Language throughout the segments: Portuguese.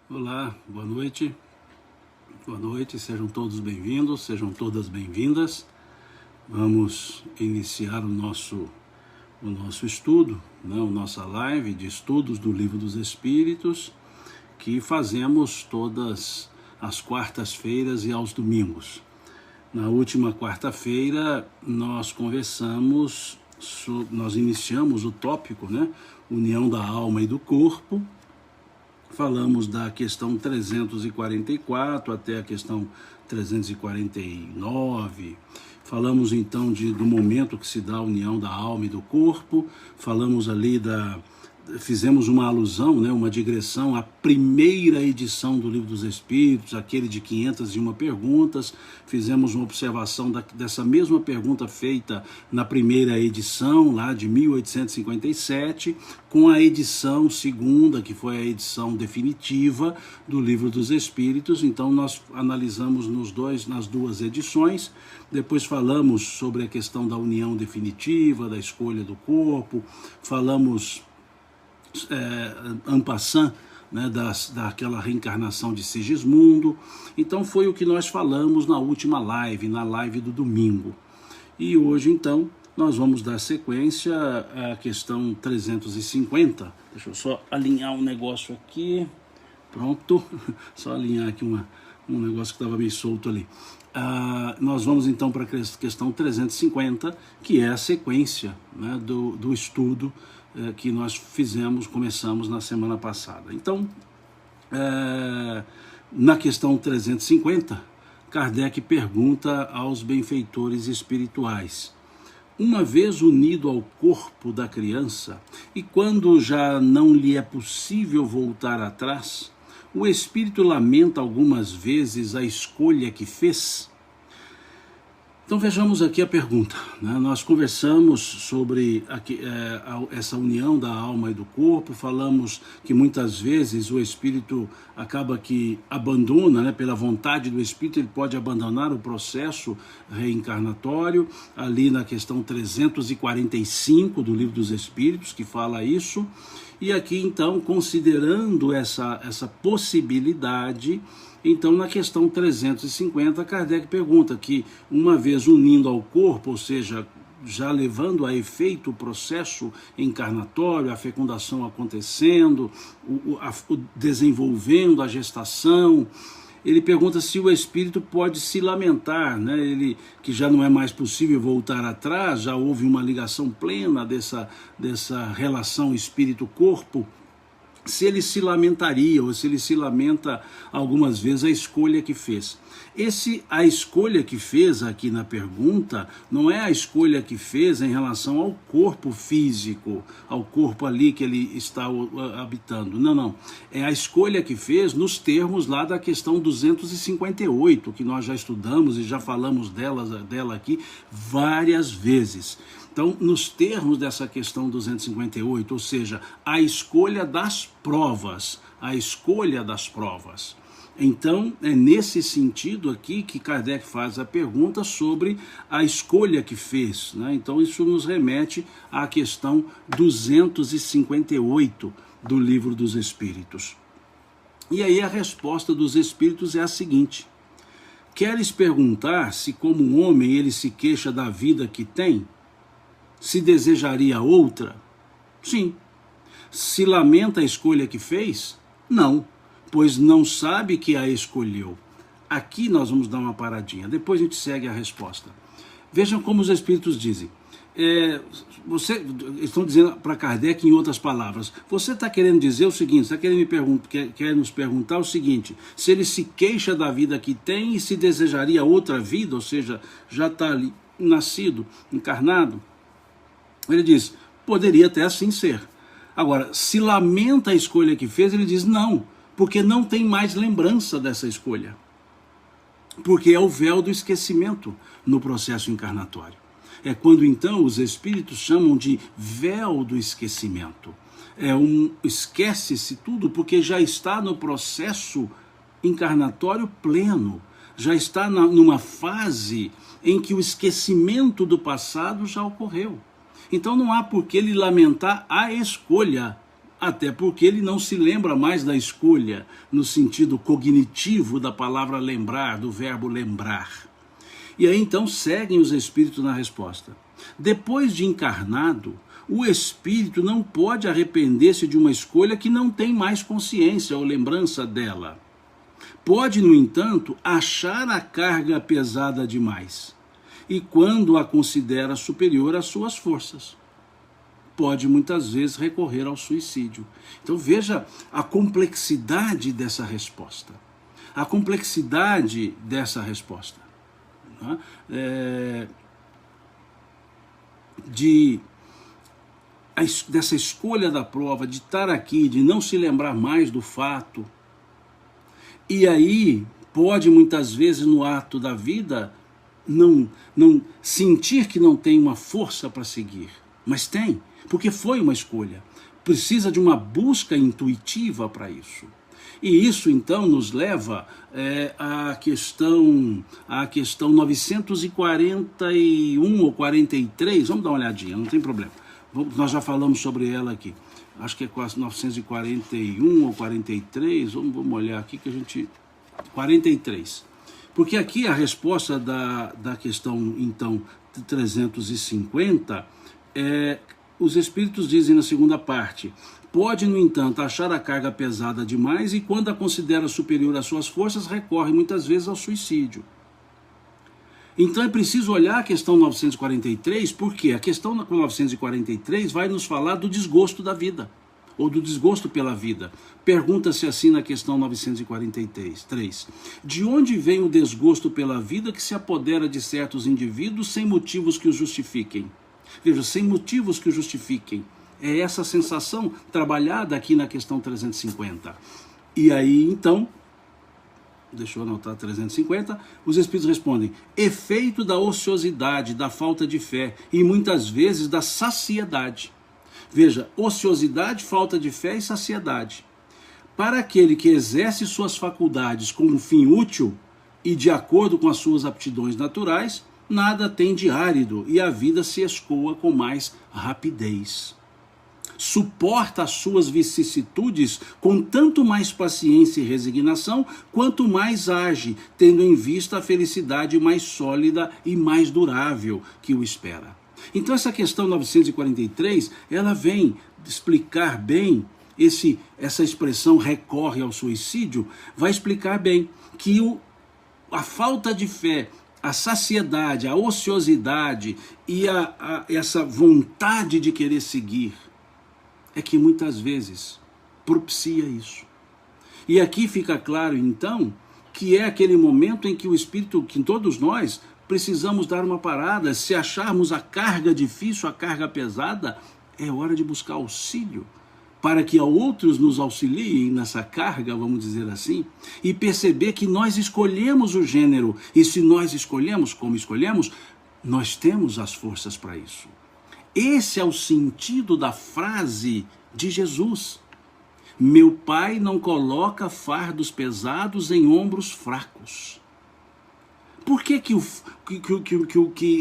Olá, boa noite. Boa noite, sejam todos bem-vindos, sejam todas bem-vindas. Vamos iniciar o nosso estudo, a nossa live de estudos do Livro dos Espíritos, que fazemos todas as quartas-feiras e aos domingos. Na última quarta-feira nós iniciamos o tópico, União da alma e do corpo. Falamos da questão 344 até a questão 349. Falamos então do momento que se dá a união da alma e do corpo. Falamos ali fizemos uma alusão, uma digressão à primeira edição do Livro dos Espíritos, aquele de 501 perguntas. Fizemos uma observação dessa mesma pergunta feita na primeira edição, lá de 1857, com a edição segunda, que foi a edição definitiva do Livro dos Espíritos. Então nós analisamos nas duas edições. Depois falamos sobre a questão da união definitiva, da escolha do corpo. Falamos en passant, daquela reencarnação de Sigismundo. Então foi o que nós falamos na última live, na live do domingo. E hoje então nós vamos dar sequência à questão 350. Deixa eu só alinhar um negócio aqui. Pronto, só alinhar aqui um negócio que estava meio solto ali. Nós vamos então para a questão 350, que é a sequência do estudo que nós começamos na semana passada. Então, na questão 350, Kardec pergunta aos benfeitores espirituais: uma vez unido ao corpo da criança, e quando já não lhe é possível voltar atrás, o espírito lamenta algumas vezes a escolha que fez? Então vejamos aqui a pergunta. Nós conversamos sobre essa união da alma e do corpo. Falamos que muitas vezes o espírito acaba que abandona, pela vontade do espírito, ele pode abandonar o processo reencarnatório, ali na questão 345 do Livro dos Espíritos, que fala isso. E aqui então, considerando essa possibilidade, então na questão 350, Kardec pergunta que, uma vez unindo ao corpo, ou seja, já levando a efeito o processo encarnatório, a fecundação acontecendo, desenvolvendo a gestação, ele pergunta se o espírito pode se lamentar, que já não é mais possível voltar atrás, já houve uma ligação plena dessa relação espírito-corpo, se ele se lamentaria, ou se ele se lamenta algumas vezes a escolha que fez. A escolha que fez aqui na pergunta não é a escolha que fez em relação ao corpo físico, ao corpo ali que ele está habitando. Não. É a escolha que fez nos termos lá da questão 258, que nós já estudamos e já falamos dela aqui várias vezes. Então, nos termos dessa questão 258, ou seja, a escolha das provas, Então, é nesse sentido aqui que Kardec faz a pergunta sobre a escolha que fez. Então, isso nos remete à questão 258 do Livro dos Espíritos. E aí a resposta dos Espíritos é a seguinte: queres perguntar se, como homem, ele se queixa da vida que tem? Se desejaria outra? Sim. Se lamenta a escolha que fez? Não, pois não sabe que a escolheu. Aqui nós vamos dar uma paradinha, depois a gente segue a resposta. Vejam como os Espíritos dizem. Estão dizendo para Kardec em outras palavras: você está querendo dizer o seguinte, está querendo quer nos perguntar o seguinte: se ele se queixa da vida que tem e se desejaria outra vida, ou seja, já está ali nascido, encarnado? Ele diz: poderia até assim ser. Agora, se lamenta a escolha que fez, ele diz não, porque não tem mais lembrança dessa escolha. Porque é o véu do esquecimento no processo encarnatório. É quando então os espíritos chamam de véu do esquecimento. Esquece-se tudo porque já está no processo encarnatório pleno. Já está numa fase em que o esquecimento do passado já ocorreu. Então não há por que ele lamentar a escolha Até porque ele não se lembra mais da escolha no sentido cognitivo da palavra lembrar, do verbo lembrar. E aí então seguem os espíritos na resposta. Depois de encarnado, o espírito não pode arrepender-se de uma escolha que não tem mais consciência ou lembrança dela. Pode, no entanto, achar a carga pesada demais, e quando a considera superior às suas forças, pode muitas vezes recorrer ao suicídio. Então veja a complexidade dessa resposta. A complexidade dessa resposta. Né? Dessa escolha da prova, de estar aqui, de não se lembrar mais do fato. E aí pode muitas vezes no ato da vida não sentir que não tem uma força para seguir, mas tem, porque foi uma escolha. Precisa de uma busca intuitiva para isso. E isso então nos leva à questão 941 ou 43, vamos dar uma olhadinha, não tem problema. Nós já falamos sobre ela aqui. Acho que é 941 ou 43, vamos olhar aqui que a gente... 43. Porque aqui a resposta da questão, então, 350, os espíritos dizem na segunda parte: pode, no entanto, achar a carga pesada demais e, quando a considera superior às suas forças, recorre muitas vezes ao suicídio. Então é preciso olhar a questão 943, porque a questão 943 vai nos falar do desgosto da vida, ou do desgosto pela vida. Pergunta-se assim na questão 943, de onde vem o desgosto pela vida que se apodera de certos indivíduos sem motivos que os justifiquem? Veja, sem motivos que os justifiquem. É essa sensação trabalhada aqui na questão 350. E aí, então, deixa eu anotar 350, os espíritos respondem: efeito da ociosidade, da falta de fé e muitas vezes da saciedade. Veja, ociosidade, falta de fé e saciedade. Para aquele que exerce suas faculdades com um fim útil e de acordo com as suas aptidões naturais, nada tem de árido e a vida se escoa com mais rapidez. Suporta as suas vicissitudes com tanto mais paciência e resignação, quanto mais age, tendo em vista a felicidade mais sólida e mais durável que o espera. Então essa questão 943, ela vem explicar bem, essa expressão recorre ao suicídio, vai explicar bem que a falta de fé, a saciedade, a ociosidade e essa vontade de querer seguir, é que muitas vezes propicia isso. E aqui fica claro, então, que é aquele momento em que o espírito, que todos nós precisamos dar uma parada. Se acharmos a carga difícil, a carga pesada, é hora de buscar auxílio, para que outros nos auxiliem nessa carga, vamos dizer assim, e perceber que nós escolhemos o gênero, e se nós escolhemos como escolhemos, nós temos as forças para isso. Esse é o sentido da frase de Jesus: meu Pai não coloca fardos pesados em ombros fracos. Por que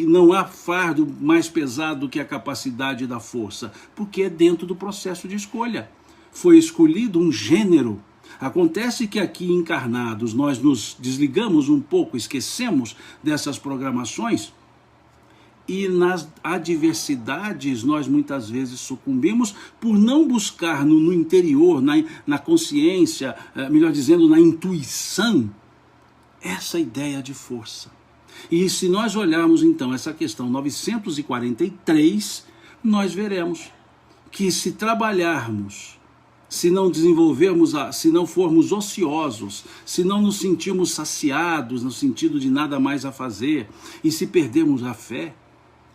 não há fardo mais pesado do que a capacidade da força? Porque é dentro do processo de escolha. Foi escolhido um gênero. Acontece que aqui encarnados nós nos desligamos um pouco, esquecemos dessas programações, e nas adversidades nós muitas vezes sucumbimos por não buscar no interior, na consciência, melhor dizendo, na intuição, essa ideia de força. E se nós olharmos então essa questão 943, nós veremos que se trabalharmos, se não desenvolvermos, se não formos ociosos, se não nos sentirmos saciados no sentido de nada mais a fazer, e se perdermos a fé,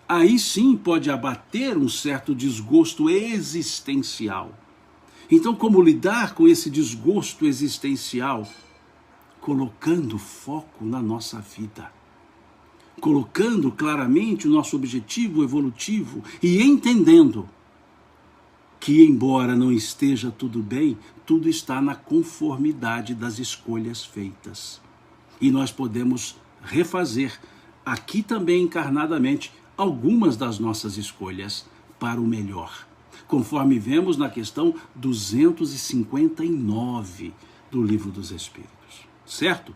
aí sim pode abater um certo desgosto existencial. Então, como lidar com esse desgosto existencial? Colocando foco na nossa vida, colocando claramente o nosso objetivo evolutivo e entendendo que, embora não esteja tudo bem, tudo está na conformidade das escolhas feitas. E nós podemos refazer, aqui também encarnadamente, algumas das nossas escolhas para o melhor. conforme vemos na questão 259 do Livro dos Espíritos, certo?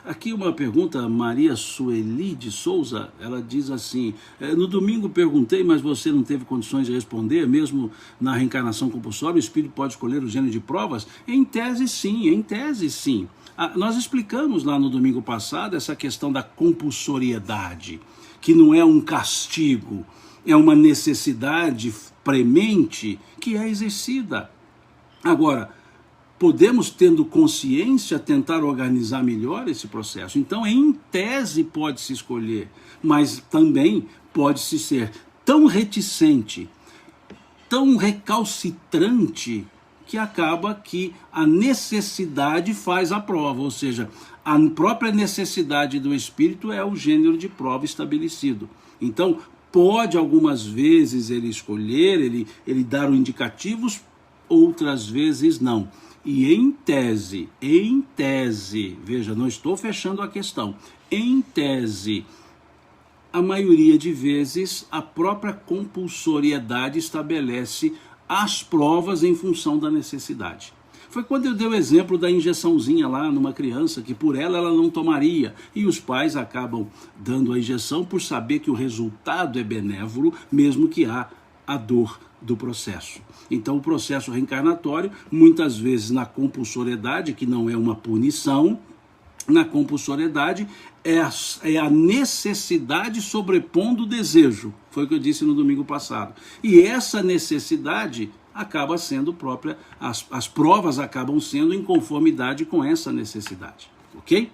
Aqui uma pergunta, Maria Sueli de Souza, ela diz assim: no domingo perguntei, mas você não teve condições de responder, mesmo na reencarnação compulsória, o espírito pode escolher o gênero de provas? Em tese sim, em tese sim. Nós explicamos lá no domingo passado essa questão da compulsoriedade, que não é um castigo, é uma necessidade premente que é exercida. Agora, podemos, tendo consciência, tentar organizar melhor esse processo. Então, em tese, pode-se escolher, mas também pode-se ser tão reticente, tão recalcitrante, que acaba que a necessidade faz a prova, ou seja, a própria necessidade do espírito é o gênero de prova estabelecido. Então, pode algumas vezes ele escolher, ele dar os indicativos, outras vezes não. E em tese, veja, não estou fechando a questão, em tese, a maioria de vezes a própria compulsoriedade estabelece as provas em função da necessidade. Foi quando eu dei o exemplo da injeçãozinha lá numa criança, que por ela não tomaria, e os pais acabam dando a injeção por saber que o resultado é benévolo, mesmo que há a dor do processo. Então o processo reencarnatório, muitas vezes na compulsoriedade, que não é uma punição, na compulsoriedade é a necessidade sobrepondo o desejo, foi o que eu disse no domingo passado. E essa necessidade acaba sendo própria, as provas acabam sendo em conformidade com essa necessidade, ok?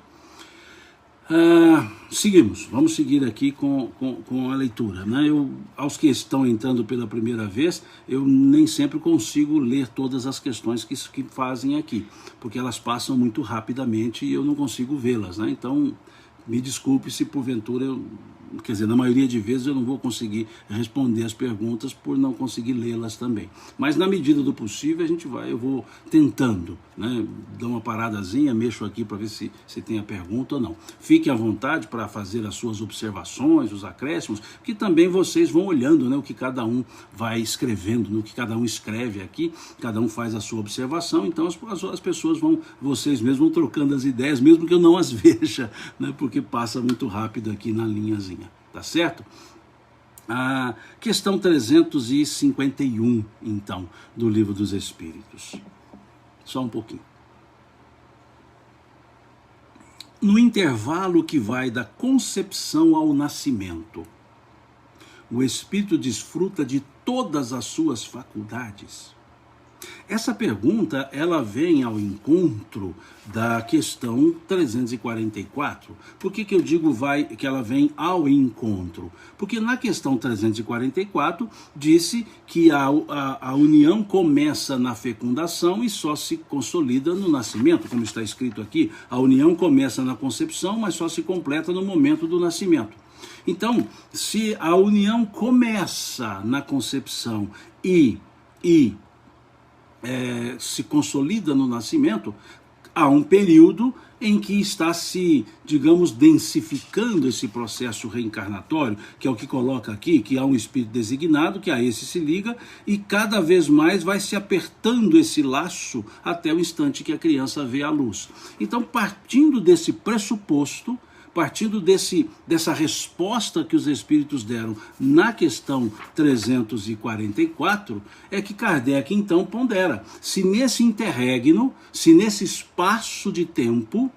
Seguimos, vamos seguir aqui com a leitura, né? Aos que estão entrando pela primeira vez, eu nem sempre consigo ler todas as questões que fazem aqui, porque elas passam muito rapidamente e eu não consigo vê-las, né? Então, me desculpe se porventura quer dizer, na maioria de vezes eu não vou conseguir responder as perguntas por não conseguir lê-las também. Mas na medida do possível eu vou tentando, né? Dou uma paradazinha, mexo aqui para ver se tem a pergunta ou não. Fique à vontade para fazer as suas observações, os acréscimos, que também vocês vão olhando, né, o que cada um vai escrevendo, no que cada um escreve aqui, cada um faz a sua observação, então as pessoas vocês mesmos vão trocando as ideias, mesmo que eu não as veja, né, porque passa muito rápido aqui na linhazinha. Tá certo? A questão 351, então, do Livro dos Espíritos. Só um pouquinho. No intervalo que vai da concepção ao nascimento, o espírito desfruta de todas as suas faculdades? Essa pergunta, ela vem ao encontro da questão 344. Por que eu digo que ela vem ao encontro? Porque na questão 344 disse que a união começa na fecundação e só se consolida no nascimento, como está escrito aqui. A união começa na concepção, mas só se completa no momento do nascimento. Então, se a união começa na concepção e se consolida no nascimento, há um período em que está se, digamos, densificando esse processo reencarnatório, que é o que coloca aqui, que há um espírito designado, que a esse se liga, e cada vez mais vai se apertando esse laço até o instante que a criança vê a luz. Então, partindo desse pressuposto, partindo dessa resposta que os espíritos deram na questão 344, é que Kardec então pondera se nesse interregno, se nesse espaço de tempo,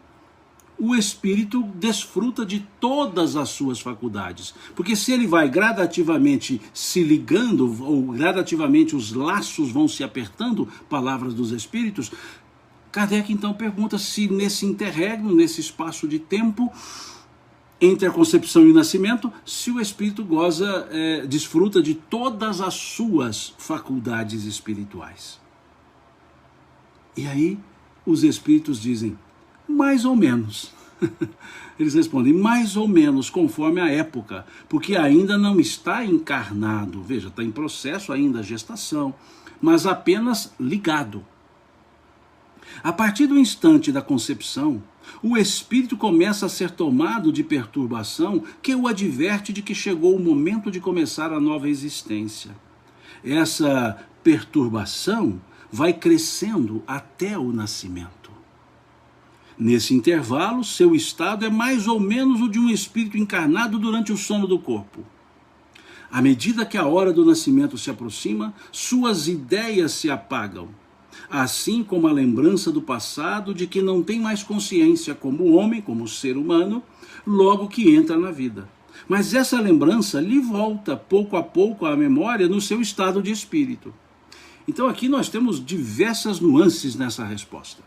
o espírito desfruta de todas as suas faculdades. Porque se ele vai gradativamente se ligando, ou gradativamente os laços vão se apertando, palavras dos espíritos, Kardec então pergunta se nesse interregno, nesse espaço de tempo, entre a concepção e o nascimento, se o espírito desfruta de todas as suas faculdades espirituais. E aí os espíritos dizem, mais ou menos. Eles respondem, mais ou menos, conforme a época, porque ainda não está encarnado, veja, está em processo ainda a gestação, mas apenas ligado. A partir do instante da concepção, o espírito começa a ser tomado de perturbação que o adverte de que chegou o momento de começar a nova existência. essa perturbação vai crescendo até o nascimento. Nesse intervalo, seu estado é mais ou menos o de um espírito encarnado durante o sono do corpo. À medida que a hora do nascimento se aproxima, suas ideias se apagam, assim como a lembrança do passado de que não tem mais consciência como homem, como ser humano, logo que entra na vida. Mas essa lembrança lhe volta pouco a pouco à memória no seu estado de espírito. Então aqui nós temos diversas nuances nessa resposta.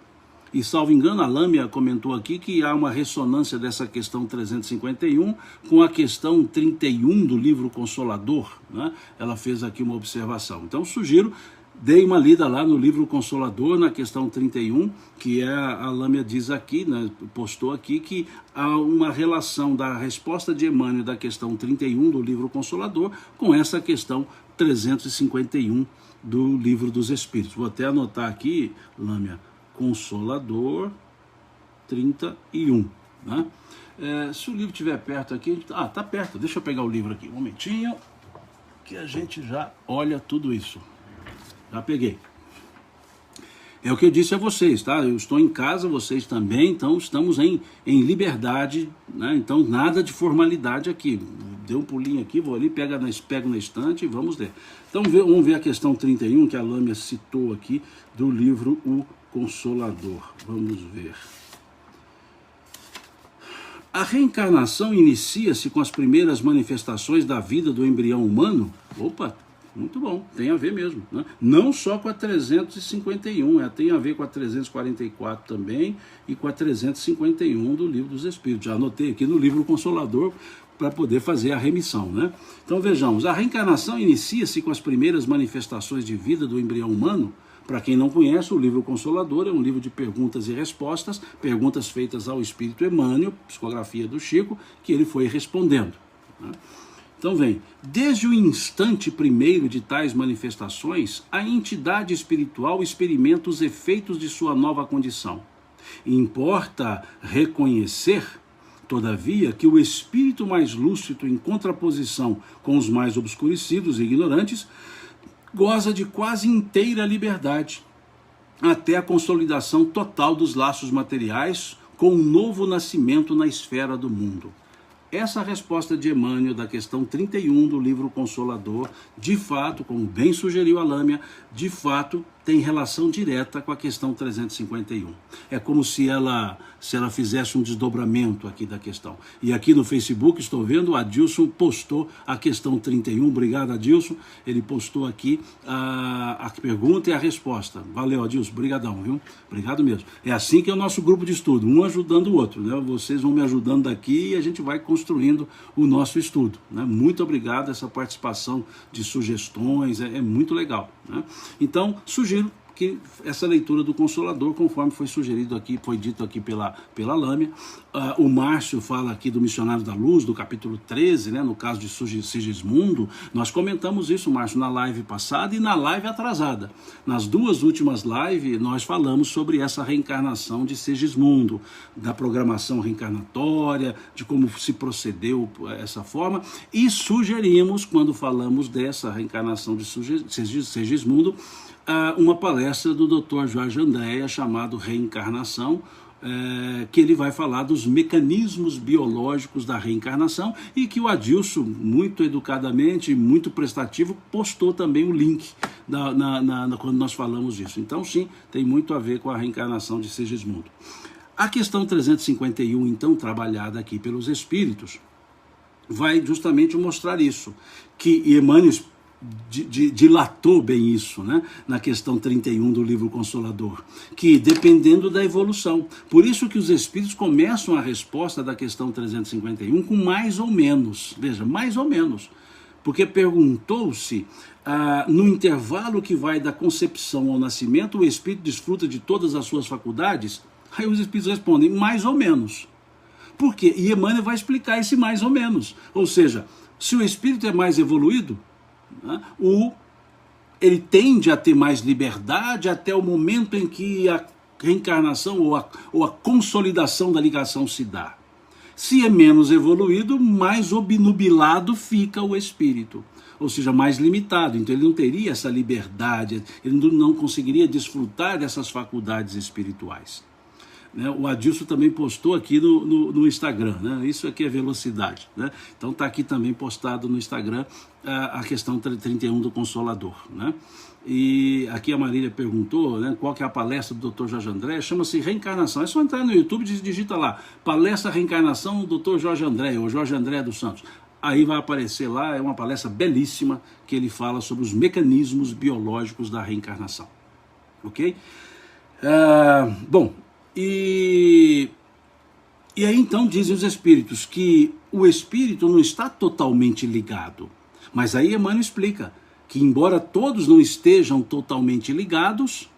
E, salvo engano, a Lâmia comentou aqui que há uma ressonância dessa questão 351 com a questão 31 do livro Consolador, né? Ela fez aqui uma observação. Então, sugiro, dei uma lida lá no livro Consolador, na questão 31, que a Lâmia diz aqui, né, postou aqui, que há uma relação da resposta de Emmanuel da questão 31 do livro Consolador com essa questão 351 do livro dos Espíritos. Vou até anotar aqui, Lâmia, Consolador 31, né? Se o livro estiver perto aqui, tá perto, deixa eu pegar o livro aqui, um momentinho, que a gente já olha tudo isso. Já peguei. É o que eu disse a vocês, tá? Eu estou em casa, vocês também, então estamos em liberdade, né? Então nada de formalidade aqui. Deu um pulinho aqui, vou ali, pego na estante e vamos ler. Então vamos ver a questão 31 que a Lâmia citou aqui do livro O Consolador. Vamos ver. A reencarnação inicia-se com as primeiras manifestações da vida do embrião humano? Opa, muito bom, tem a ver mesmo, né? Não só com a 351, tem a ver com a 344 também e com a 351 do Livro dos Espíritos. Já anotei aqui no livro Consolador para poder fazer a remissão, né? Então vejamos, a reencarnação inicia-se com as primeiras manifestações de vida do embrião humano. Para quem não conhece, o livro Consolador é um livro de perguntas e respostas, perguntas feitas ao Espírito Emmanuel, psicografia do Chico, que ele foi respondendo, né? Então vem, desde o instante primeiro de tais manifestações, a entidade espiritual experimenta os efeitos de sua nova condição. Importa reconhecer, todavia, que o espírito mais lúcido, em contraposição com os mais obscurecidos e ignorantes, goza de quase inteira liberdade, até a consolidação total dos laços materiais com um novo nascimento na esfera do mundo. Essa resposta de Emmanuel da questão 31 do livro Consolador, de fato, como bem sugeriu a Lâmia, de fato tem relação direta com a questão 351. É como se ela fizesse um desdobramento aqui da questão. E aqui no Facebook, estou vendo, o Adilson postou a questão 31. Obrigado, Adilson. Ele postou aqui a pergunta e a resposta. Valeu, Adilson. Obrigadão, viu? Obrigado mesmo. É assim que é o nosso grupo de estudo, um ajudando o outro, né? Vocês vão me ajudando daqui e a gente vai construindo o nosso estudo, né? Muito obrigado, essa participação de sugestões, é muito legal, né? Então, sugiro que essa leitura do Consolador, conforme foi sugerido aqui, foi dito aqui pela Lâmia. O Márcio fala aqui do Missionário da Luz, do capítulo 13, né, no caso de Sigismundo. Nós comentamos isso, Márcio, na live passada e na live atrasada. Nas duas últimas lives, nós falamos sobre essa reencarnação de Sigismundo, da programação reencarnatória, de como se procedeu essa forma, e sugerimos, quando falamos dessa reencarnação de Sigismundo, uma palestra do Dr. Jorge Andréa, chamado Reencarnação, que ele vai falar dos mecanismos biológicos da reencarnação e que o Adilson, muito educadamente, muito prestativo, postou também o link quando nós falamos disso. Então, sim, tem muito a ver com a reencarnação de Sigismundo. A questão 351, então, trabalhada aqui pelos Espíritos, vai justamente mostrar isso, que Emmanuel dilatou bem isso, né? Na questão 31 do livro Consolador, que dependendo da evolução, por isso que os Espíritos começam a resposta da questão 351 com mais ou menos, veja, mais ou menos, porque perguntou-se, no intervalo que vai da concepção ao nascimento, o Espírito desfruta de todas as suas faculdades? Aí os Espíritos respondem, mais ou menos. Por quê? E Emmanuel vai explicar esse mais ou menos, ou seja, se o Espírito é mais evoluído, ele tende a ter mais liberdade até o momento em que a reencarnação ou a consolidação da ligação se dá. Se é menos evoluído, mais obnubilado fica o espírito. ou seja, mais limitado. Então ele não teria essa liberdade, ele não conseguiria desfrutar dessas faculdades espirituais. Né? O Adilson também postou aqui no Instagram, né? Isso aqui é velocidade, né? Então está aqui também postado no Instagram a questão 31 do Consolador, né? E aqui a Marília perguntou, né, qual que é a palestra do Dr. Jorge André. Chama-se Reencarnação. É só entrar no YouTube e digita lá, palestra Reencarnação do Dr. Jorge André, ou Jorge André dos Santos. Aí vai aparecer lá, é uma palestra belíssima, que ele fala sobre os mecanismos biológicos da reencarnação. Ok? Bom, e aí então dizem os espíritos que o espírito não está totalmente ligado. Mas aí Emmanuel explica que embora todos não estejam totalmente ligados,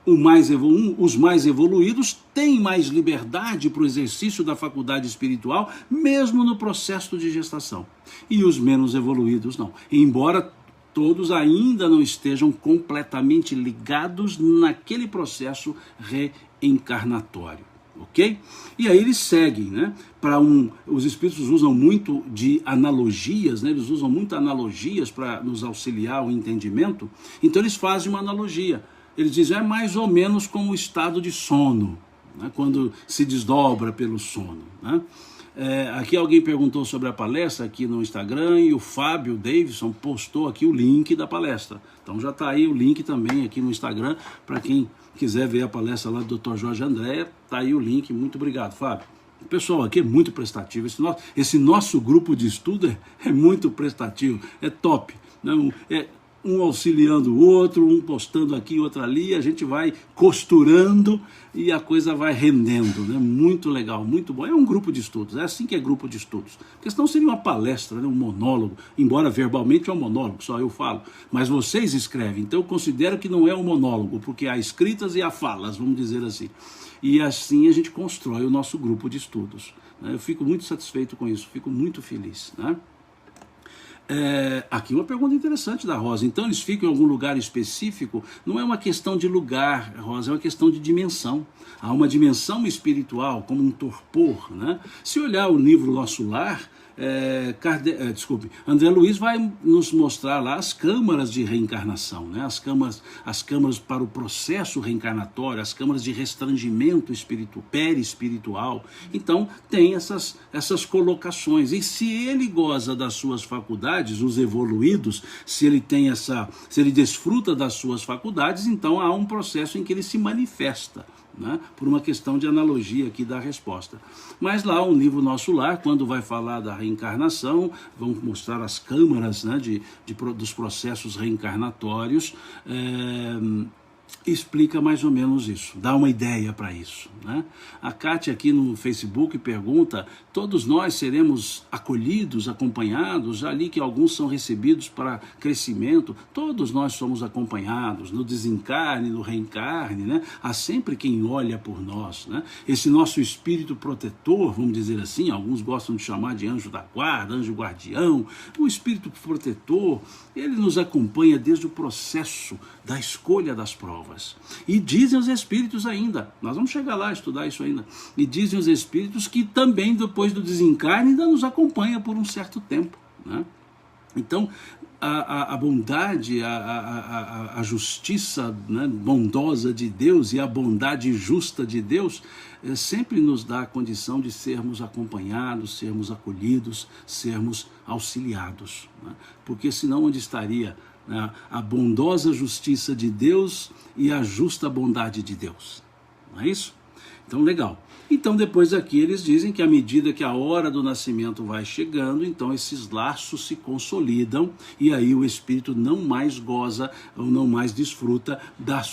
os mais evoluídos têm mais liberdade para o exercício da faculdade espiritual, mesmo no processo de gestação. E os menos evoluídos não. Embora todos ainda não estejam completamente ligados naquele processo reencarnatório. Ok? E aí eles seguem, né? Os espíritos usam muito de analogias, né? Eles usam muito analogias para nos auxiliar ao entendimento. Então eles fazem uma analogia. Eles dizem, é mais ou menos como o estado de sono, né? Quando se desdobra pelo sono, né? Aqui alguém perguntou sobre a palestra aqui no Instagram e o Fábio Davidson postou aqui o link da palestra. Então já está aí o link também aqui no Instagram para quem quiser ver a palestra lá do Dr. Jorge André, está aí o link. Muito obrigado, Fábio. O pessoal aqui é muito prestativo. Esse nosso grupo de estudo é muito prestativo, é top. Não, um auxiliando o outro, um postando aqui, outro ali, a gente vai costurando e a coisa vai rendendo, né? Muito legal, muito bom. É um grupo de estudos, é assim que é grupo de estudos. Porque senão seria uma palestra, né? Um monólogo, embora verbalmente é um monólogo, só eu falo. Mas vocês escrevem, então eu considero que não é um monólogo, porque há escritas e há falas, vamos dizer assim. E assim a gente constrói o nosso grupo de estudos, né? Eu fico muito satisfeito com isso, fico muito feliz, né? Aqui uma pergunta interessante da Rosa. Então eles ficam em algum lugar específico? Não é uma questão de lugar, Rosa, é uma questão de dimensão. Há uma dimensão espiritual, como um torpor, né? Se olhar o livro Nosso Lar, André Luiz vai nos mostrar lá as câmaras de reencarnação, né? As câmaras para o processo reencarnatório, as câmaras de restrangimento perispiritual. Então tem essas colocações. E se ele goza das suas faculdades, os evoluídos, se ele desfruta das suas faculdades, então há um processo em que ele se manifesta, né? Por uma questão de analogia aqui da resposta. Mas lá um livro Nosso Lar, quando vai falar da reencarnação, vão mostrar as câmaras, né, dos processos reencarnatórios, explica mais ou menos isso, dá uma ideia para isso, né? A Kátia aqui no Facebook pergunta, todos nós seremos acolhidos, acompanhados, já li que alguns são recebidos para crescimento, todos nós somos acompanhados, no desencarne, no reencarne, né? Há sempre quem olha por nós, né? Esse nosso espírito protetor, vamos dizer assim, alguns gostam de chamar de anjo da guarda, anjo guardião, o espírito protetor, ele nos acompanha desde o processo da escolha das provas. E dizem os espíritos ainda, nós vamos chegar lá a estudar isso ainda, e dizem os espíritos que também depois do desencarne ainda nos acompanha por um certo tempo, né? Então a bondade, a justiça, né, bondosa de Deus e a bondade justa de Deus sempre nos dá a condição de sermos acompanhados, sermos acolhidos, sermos auxiliados, né? Porque senão onde estaria a bondosa justiça de Deus e a justa bondade de Deus? Não é isso? Então, legal. Então, depois aqui eles dizem que à medida que a hora do nascimento vai chegando, então esses laços se consolidam e aí o espírito não mais goza ou não mais desfruta das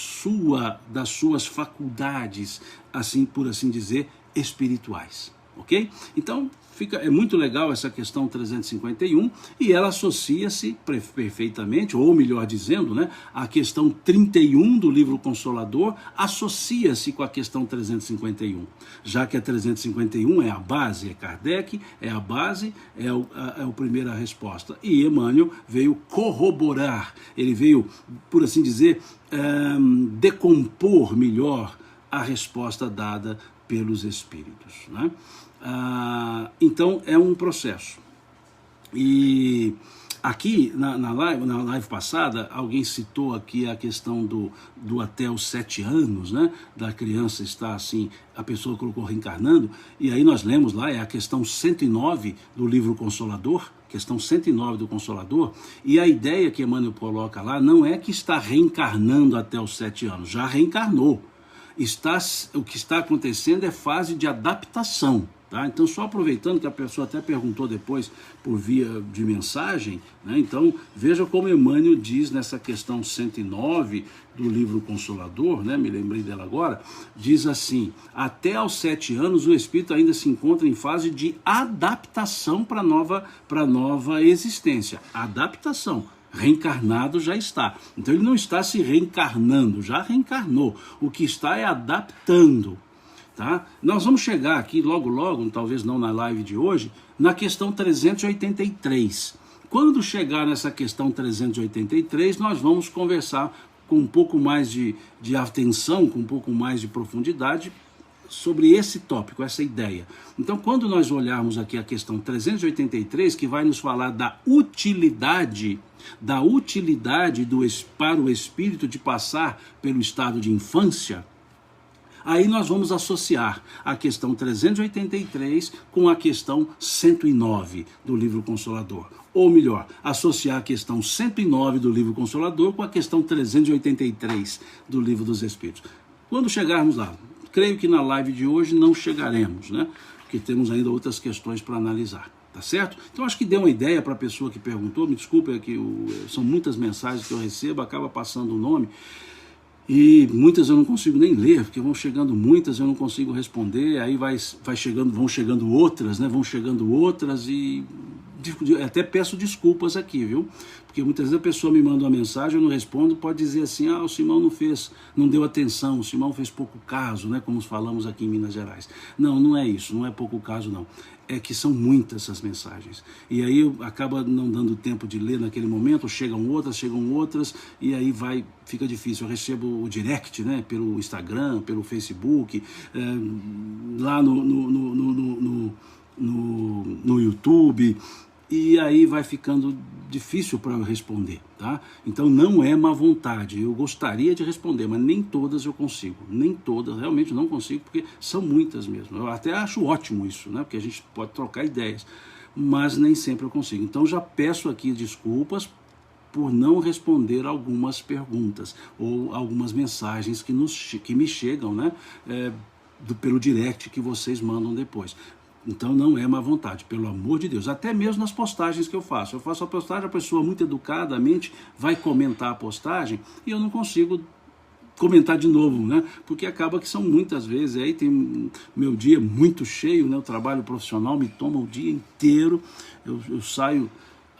suas faculdades, assim por assim dizer, espirituais. Ok? Então, é muito legal essa questão 351 e ela associa-se perfeitamente, ou melhor dizendo, né, a questão 31 do livro Consolador associa-se com a questão 351, já que a 351 é a base, é Kardec, é a base, é a primeira resposta. E Emmanuel veio corroborar, ele veio, por assim dizer, decompor melhor a resposta dada pelos espíritos, né? Então é um processo. E Aqui, na live passada, alguém citou aqui a questão do até os 7 anos, né? Da criança estar assim, a pessoa colocou reencarnando, e aí nós lemos lá, é a questão 109 do livro Consolador, questão 109 do Consolador, e a ideia que Emmanuel coloca lá não é que está reencarnando até os 7 anos, já reencarnou. O que está acontecendo é fase de adaptação. Tá? Então, só aproveitando que a pessoa até perguntou depois por via de mensagem, né? Então veja como Emmanuel diz nessa questão 109 do livro Consolador, né? Me lembrei dela agora, diz assim: até aos 7 anos o espírito ainda se encontra em fase de adaptação para nova existência. Adaptação. Reencarnado já está. Então ele não está se reencarnando, já reencarnou. O que está é adaptando. Tá? Nós vamos chegar aqui logo, talvez não na live de hoje, na questão 383. Quando chegar nessa questão 383, nós vamos conversar com um pouco mais de atenção, com um pouco mais de profundidade sobre esse tópico, essa ideia. Então, quando nós olharmos aqui a questão 383, que vai nos falar da utilidade para o espírito de passar pelo estado de infância, aí nós vamos associar a questão 383 com a questão 109 do livro Consolador. Ou melhor, associar a questão 109 do livro Consolador com a questão 383 do livro dos Espíritos. Quando chegarmos lá, creio que na live de hoje não chegaremos, né? Porque temos ainda outras questões para analisar. Tá certo? Então acho que deu uma ideia para a pessoa que perguntou. Me desculpe, é que são muitas mensagens que eu recebo, acaba passando o nome. E muitas eu não consigo nem ler, porque vão chegando muitas, eu não consigo responder, aí vão chegando outras, né? Vão chegando outras e até peço desculpas aqui, viu? Porque muitas vezes a pessoa me manda uma mensagem, eu não respondo, pode dizer assim: o Simão não deu atenção, o Simão fez pouco caso, né? Como falamos aqui em Minas Gerais. Não é isso, não é pouco caso não. É que são muitas essas mensagens. E aí acaba não dando tempo de ler naquele momento, chegam outras, e aí fica difícil. Eu recebo o direct, né? Pelo Instagram, pelo Facebook, lá no YouTube, e aí vai ficando difícil para eu responder, tá? Então não é má vontade, eu gostaria de responder, mas nem todas eu consigo, nem todas, realmente não consigo, porque são muitas mesmo. Eu até acho ótimo isso, né? Porque a gente pode trocar ideias, mas nem sempre eu consigo. Então já peço aqui desculpas por não responder algumas perguntas ou algumas mensagens que me chegam, né? Pelo direct que vocês mandam depois. Então não é má vontade, pelo amor de Deus. Até mesmo nas postagens que eu faço. Eu faço a postagem, a pessoa muito educadamente vai comentar a postagem e eu não consigo comentar de novo, né? Porque acaba que são muitas vezes, aí tem meu dia muito cheio, né? O trabalho profissional me toma o dia inteiro, eu saio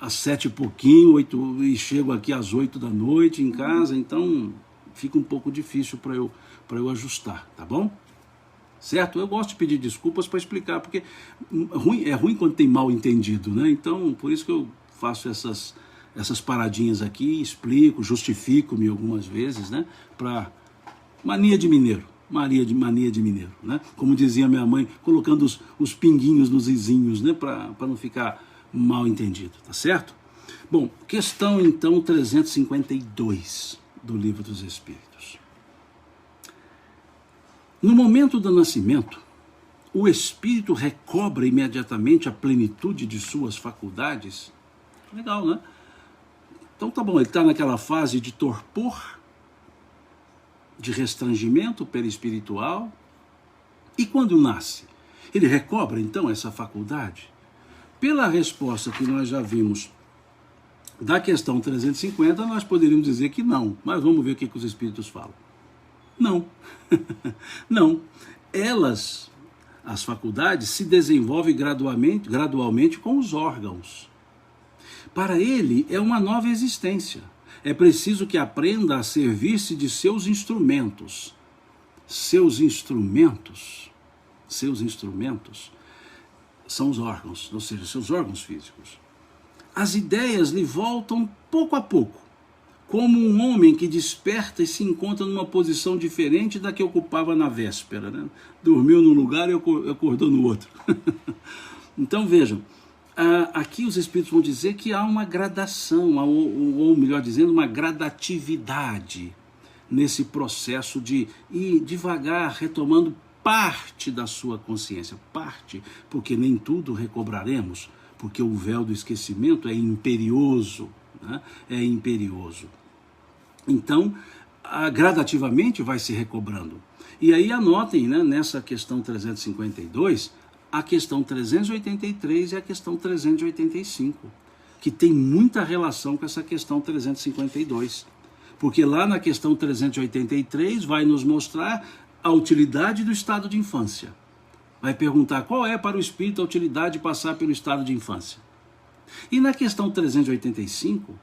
às 7 e pouquinho, 8, e chego aqui às 8 da noite em casa, então fica um pouco difícil para eu ajustar, tá bom? Certo? Eu gosto de pedir desculpas para explicar, porque é ruim quando tem mal entendido, né? Então, por isso que eu faço essas paradinhas aqui, explico, justifico-me algumas vezes, né? Para mania de mineiro, né? Como dizia minha mãe, colocando os pinguinhos nos izinhos, né? Para não ficar mal entendido, tá certo? Bom, questão então 352 do Livro dos Espíritos. No momento do nascimento, o espírito recobra imediatamente a plenitude de suas faculdades? Legal, né? Então tá bom, ele está naquela fase de torpor, de restringimento perispiritual. E quando nasce, ele recobra então essa faculdade? Pela resposta que nós já vimos da questão 350, nós poderíamos dizer que não. Mas vamos ver o que os espíritos falam. Não, não. As faculdades, se desenvolvem gradualmente com os órgãos. Para ele, é uma nova existência. É preciso que aprenda a servir-se de seus instrumentos. Seus instrumentos são os órgãos, ou seja, seus órgãos físicos. As ideias lhe voltam pouco a pouco, como um homem que desperta e se encontra numa posição diferente da que ocupava na véspera, né? Dormiu num lugar e acordou no outro. Então vejam, aqui os espíritos vão dizer que há uma gradação, ou melhor dizendo, uma gradatividade nesse processo de ir devagar retomando parte da sua consciência, parte, porque nem tudo recobraremos, porque o véu do esquecimento é imperioso, né? É imperioso. Então, gradativamente vai se recobrando. E aí anotem, né, nessa questão 352, a questão 383 e a questão 385, que tem muita relação com essa questão 352. Porque lá na questão 383 vai nos mostrar a utilidade do estado de infância. Vai perguntar qual é para o espírito a utilidade de passar pelo estado de infância. E na questão 385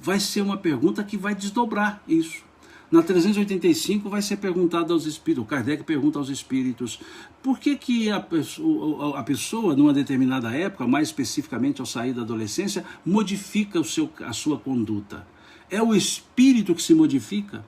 vai ser uma pergunta que vai desdobrar isso. Na 385 vai ser perguntado aos espíritos, o Kardec pergunta aos espíritos, por que a pessoa, numa determinada época, mais especificamente ao sair da adolescência, modifica a sua conduta? É o espírito que se modifica?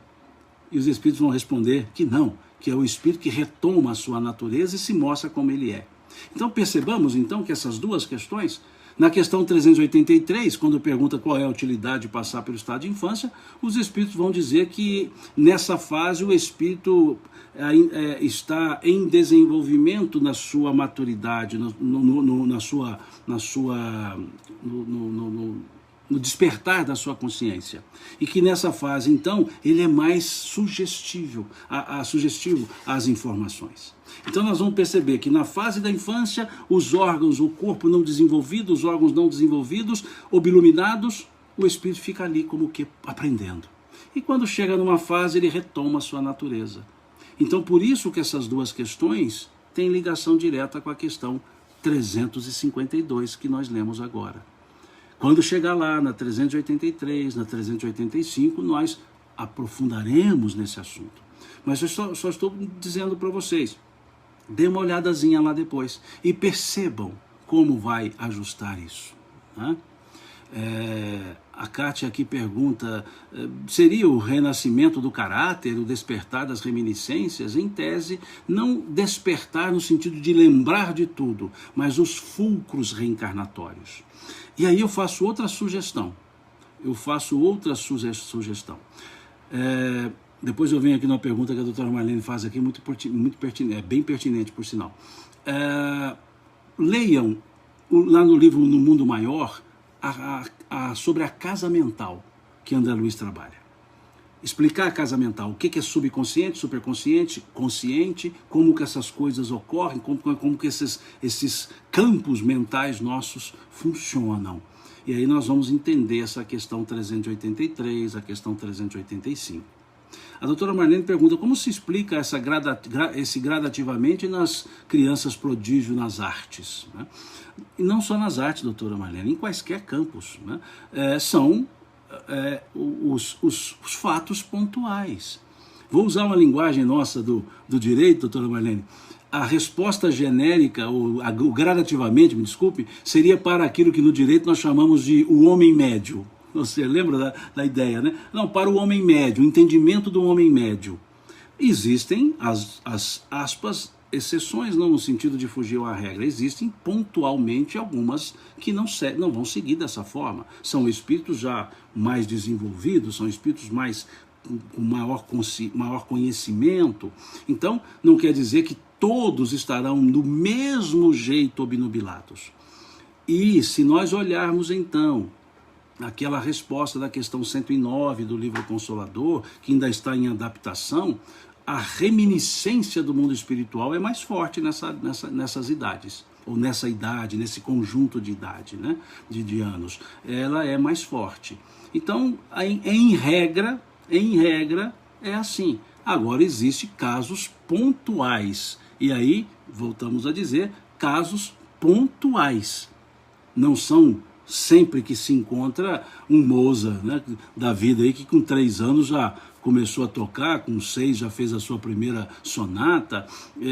E os espíritos vão responder que não, que é o espírito que retoma a sua natureza e se mostra como ele é. Então percebamos então que essas duas questões, na questão 383, quando pergunta qual é a utilidade de passar pelo estado de infância, os espíritos vão dizer que nessa fase o espírito está em desenvolvimento na sua maturidade, no despertar da sua consciência. E que nessa fase, então, ele é mais sugestivo às informações. Então nós vamos perceber que na fase da infância, os órgãos, o corpo não desenvolvido, os órgãos não desenvolvidos, obluminados, o espírito fica ali como que aprendendo. E quando chega numa fase, ele retoma a sua natureza. Então por isso que essas duas questões têm ligação direta com a questão 352 que nós lemos agora. Quando chegar lá na 383, na 385, nós aprofundaremos nesse assunto. Mas eu só estou dizendo para vocês, dê uma olhadazinha lá depois e percebam como vai ajustar isso. Né? A Kátia aqui pergunta, seria o renascimento do caráter, o despertar das reminiscências? Em tese, não despertar no sentido de lembrar de tudo, mas os fulcros reencarnatórios. E aí eu faço outra sugestão. Depois eu venho aqui numa pergunta que a doutora Marlene faz aqui, muito pertinente, bem pertinente, por sinal. Leiam lá no livro No Mundo Maior sobre a casa mental que André Luiz trabalha. Explicar a casa mental, o que é subconsciente, superconsciente, consciente, como que essas coisas ocorrem, como que esses campos mentais nossos funcionam. E aí nós vamos entender essa questão 383, a questão 385. A doutora Marlene pergunta como se explica esse gradativamente nas crianças prodígio nas artes. Né? E não só nas artes, doutora Marlene, em quaisquer campos. Né? São os fatos pontuais. Vou usar uma linguagem nossa do direito, doutora Marlene. A resposta genérica, o gradativamente, me desculpe, seria para aquilo que no direito nós chamamos de o homem médio. Você lembra da ideia, né? Não, para o homem médio, o entendimento do homem médio. Existem as aspas, exceções, não no sentido de fugir à regra. Existem pontualmente algumas que não vão seguir dessa forma. São espíritos já mais desenvolvidos, são espíritos com maior conhecimento. Então, não quer dizer que todos estarão do mesmo jeito obnubilados. E se nós olharmos então aquela resposta da questão 109 do livro Consolador, que ainda está em adaptação, a reminiscência do mundo espiritual é mais forte nessas idades, ou nessa idade, nesse conjunto de idade, né, de anos. Ela é mais forte. Então, em regra, é assim. Agora, existem casos pontuais. E aí, voltamos a dizer, casos pontuais. Não são sempre que se encontra um Mozart, né, da vida aí, que com 3 anos já começou a tocar, com 6 já fez a sua primeira sonata,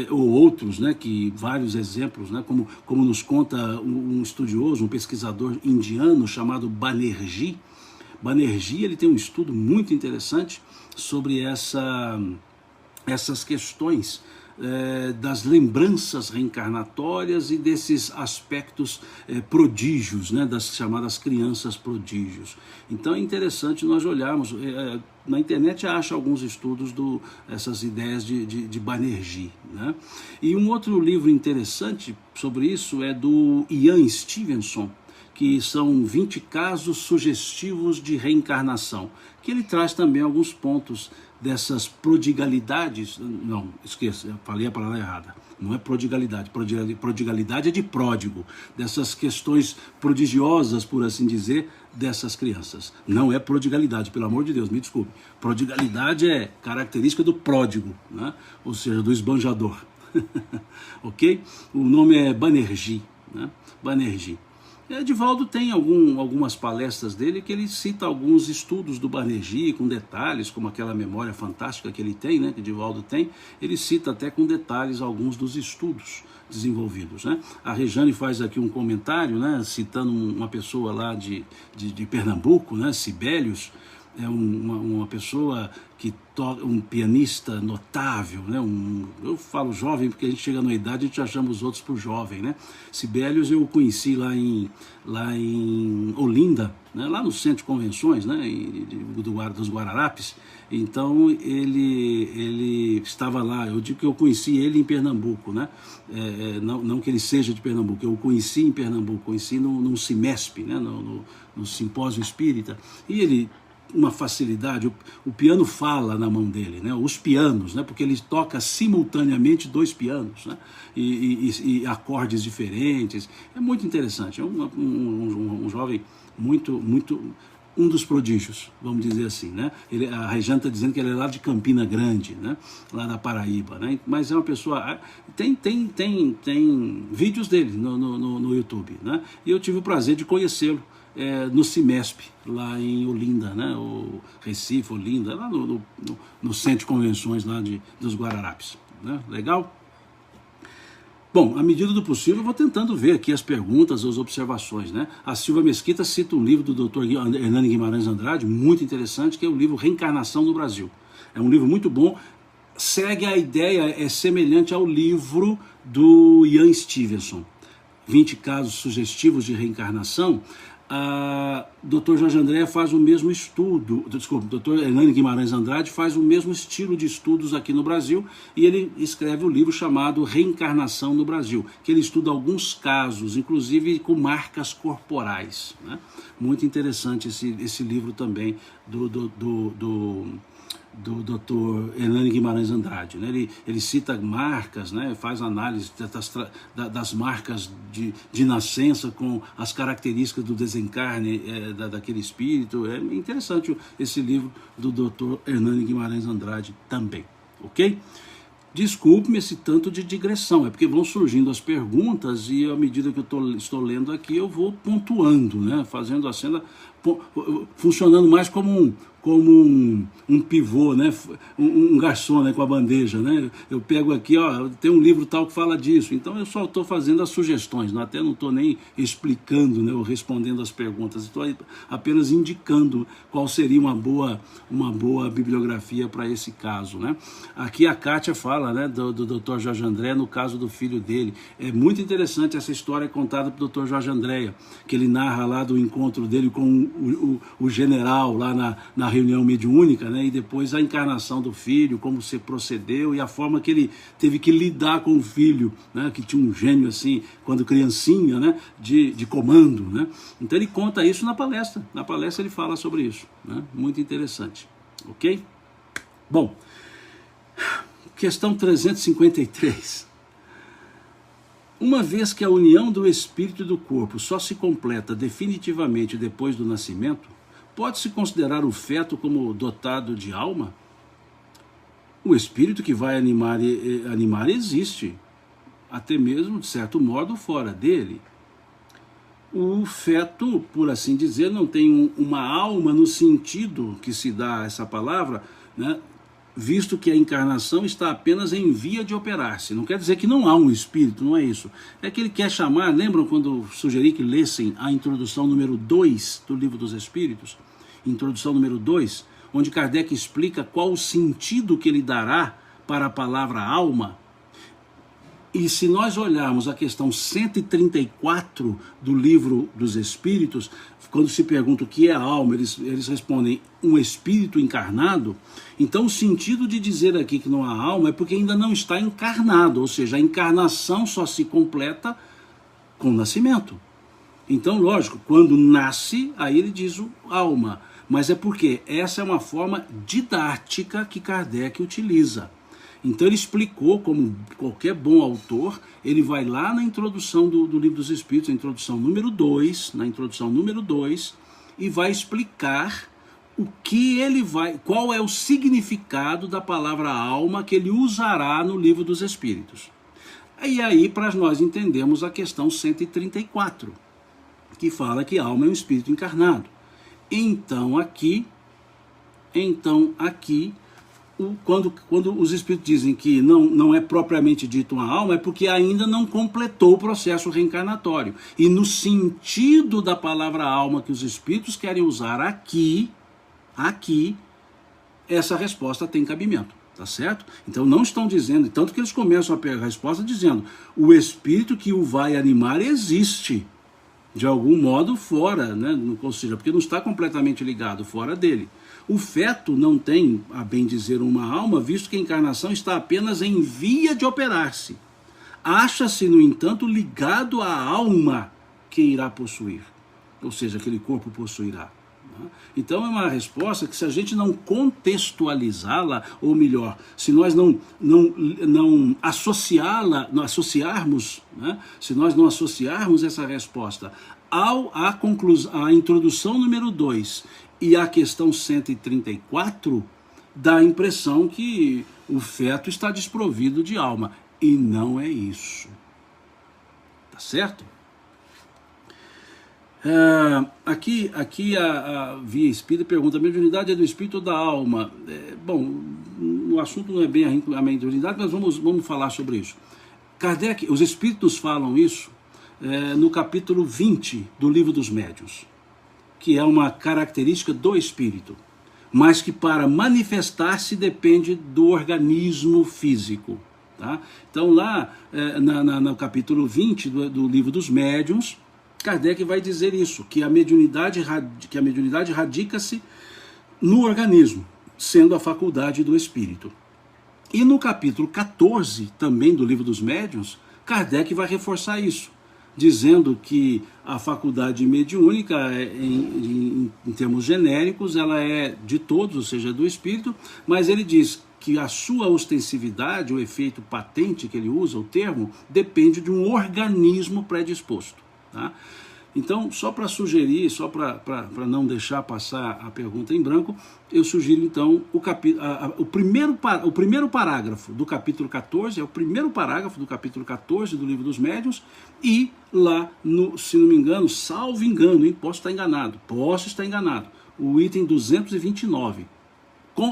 ou outros, né, vários exemplos, né, como nos conta um estudioso, um pesquisador indiano chamado Banerjee. Banerjee, ele tem um estudo muito interessante sobre essas questões das lembranças reencarnatórias e desses aspectos prodígios, né, das chamadas crianças prodígios. Então é interessante nós olharmos, na internet acha alguns estudos essas ideias de Banerjee, né? E um outro livro interessante sobre isso é do Ian Stevenson, que são 20 casos sugestivos de reencarnação, que ele traz também alguns pontos dessas prodigalidades. Não, esqueça, eu falei a palavra errada. Não é prodigalidade, prodigalidade é de pródigo, dessas questões prodigiosas, por assim dizer, dessas crianças. Não é prodigalidade, pelo amor de Deus, me desculpe. Prodigalidade é característica do pródigo, né? Ou seja, do esbanjador. Ok? O nome é Banerjee, né? Banerjee. Edivaldo tem algumas palestras dele que ele cita alguns estudos do Banerjee com detalhes, como aquela memória fantástica que ele tem, né, que Edivaldo tem. Ele cita até com detalhes alguns dos estudos desenvolvidos, né? A Rejane faz aqui um comentário, né, citando uma pessoa lá de Pernambuco, né, Sibelius. É uma pessoa que toca, um pianista notável, né? Eu falo jovem porque a gente chega na idade e a gente já chama os outros por jovem, né? Sibelius eu conheci lá em Olinda, né? Lá no Centro de Convenções, né? Dos Guararapes. Então ele estava lá. Eu digo que eu conheci ele em Pernambuco, né? Não que ele seja de Pernambuco, eu o conheci em Pernambuco, conheci num CIMESP, né? No Simpósio Espírita, e ele, uma facilidade, o piano fala na mão dele, né? Os pianos, né? Porque ele toca simultaneamente 2 pianos, né? E acordes diferentes. É muito interessante. É um jovem muito, um dos prodígios, vamos dizer assim, né? A Rejane está dizendo que ele é lá de Campina Grande, né? Lá na Paraíba, né? Mas é uma pessoa, tem vídeos dele no YouTube, né? E eu tive o prazer de conhecê-lo no CIMESP, lá em Olinda, né? O Recife, Olinda, lá no Centro de Convenções lá dos Guararapes, né? Legal? Bom, à medida do possível, eu vou tentando ver aqui as perguntas, as observações, né? A Silva Mesquita cita um livro do Dr. Hernani Guimarães Andrade, muito interessante, que é o livro Reencarnação no Brasil. É um livro muito bom, segue a ideia, é semelhante ao livro do Ian Stevenson, 20 casos sugestivos de reencarnação. Dr. Jorge André faz o mesmo estudo, Dr. Hernani Guimarães Andrade faz o mesmo estilo de estudos aqui no Brasil, e ele escreve o livro chamado Reencarnação no Brasil, que ele estuda alguns casos, inclusive com marcas corporais, né? Muito interessante esse livro também do Dr. Hernani Guimarães Andrade, né? Ele cita marcas, né? Faz análise das marcas de nascença com as características do desencarne daquele espírito. É interessante esse livro do Dr. Hernani Guimarães Andrade também, ok? Desculpe-me esse tanto de digressão, é porque vão surgindo as perguntas e à medida que eu estou lendo aqui eu vou pontuando, né? Fazendo a cena, funcionando mais como um pivô, né? Um garçom, né? Com a bandeja, né? Eu pego aqui, ó, tem um livro tal que fala disso, então eu só estou fazendo as sugestões, até não estou nem explicando, né? Ou respondendo as perguntas, estou apenas indicando qual seria uma boa bibliografia para esse caso, né? Aqui a Kátia fala, né? Do Dr. Jorge André no caso do filho dele. É muito interessante essa história contada pelo Dr. Jorge André, que ele narra lá do encontro dele com o general lá na reunião mediúnica, né? E depois a encarnação do filho, como se procedeu e a forma que ele teve que lidar com o filho, né? Que tinha um gênio assim, quando criancinha, né? De comando, né? Então ele conta isso na palestra ele fala sobre isso, né? Muito interessante, ok? Bom, questão 353. Uma vez que a união do espírito e do corpo só se completa definitivamente depois do nascimento, pode-se considerar o feto como dotado de alma? O espírito que vai animar existe, até mesmo, de certo modo, fora dele. O feto, por assim dizer, não tem uma alma no sentido que se dá a essa palavra, né? Visto que a encarnação está apenas em via de operar-se. Não quer dizer que não há um espírito, não é isso. É que ele quer chamar, lembram quando sugeri que lessem a introdução número 2 do Livro dos Espíritos? Introdução número 2, onde Kardec explica qual o sentido que ele dará para a palavra alma. E se nós olharmos a questão 134 do Livro dos Espíritos, quando se pergunta o que é a alma, eles respondem um espírito encarnado. Então o sentido de dizer aqui que não há alma é porque ainda não está encarnado, ou seja, a encarnação só se completa com o nascimento. Então, lógico, quando nasce, aí ele diz o alma. Mas é porque essa é uma forma didática que Kardec utiliza. Então ele explicou, como qualquer bom autor, ele vai lá na introdução do Livro dos Espíritos, na introdução número 2, e vai explicar qual é o significado da palavra alma que ele usará no Livro dos Espíritos. E aí, para nós entendermos a questão 134, que fala que a alma é um espírito encarnado. Então aqui, quando os espíritos dizem que não é propriamente dito uma alma, é porque ainda não completou o processo reencarnatório. E no sentido da palavra alma que os espíritos querem usar aqui, essa resposta tem cabimento, tá certo? Então não estão dizendo, tanto que eles começam a pegar a resposta dizendo, o espírito que o vai animar existe, de algum modo fora, né? Ou seja, porque não está completamente ligado, fora dele. O feto não tem, a bem dizer, uma alma, visto que a encarnação está apenas em via de operar-se. Acha-se, no entanto, ligado à alma que irá possuir, ou seja, aquele corpo possuirá. Então é uma resposta que, se a gente não contextualizá-la, ou melhor, se nós não associarmos, né? Se nós não associarmos essa resposta à introdução número 2 e à questão 134, dá a impressão que o feto está desprovido de alma. E não é isso. Tá certo? Aqui a Via Espírita pergunta: a mediunidade é do espírito ou da alma? Bom, o assunto não é bem a mediunidade, mas vamos falar sobre isso. Kardec, os espíritos falam isso no capítulo 20 do Livro dos Médiuns, que é uma característica do espírito, mas que para manifestar-se depende do organismo físico. Tá? Então lá no capítulo 20 do Livro dos Médiuns, Kardec vai dizer isso, que a mediunidade radica-se no organismo, sendo a faculdade do espírito. E no capítulo 14, também do Livro dos Médiuns, Kardec vai reforçar isso, dizendo que a faculdade mediúnica, em termos genéricos, ela é de todos, ou seja, do espírito, mas ele diz que a sua ostensividade, o efeito patente que ele usa, o termo, depende de um organismo predisposto. Tá? Então, só para sugerir, só para não deixar passar a pergunta em branco, eu sugiro então o primeiro parágrafo do capítulo 14, é o primeiro parágrafo do capítulo 14 do Livro dos Médiuns, e lá, se não me engano, salvo engano, hein, posso estar enganado, o item 229.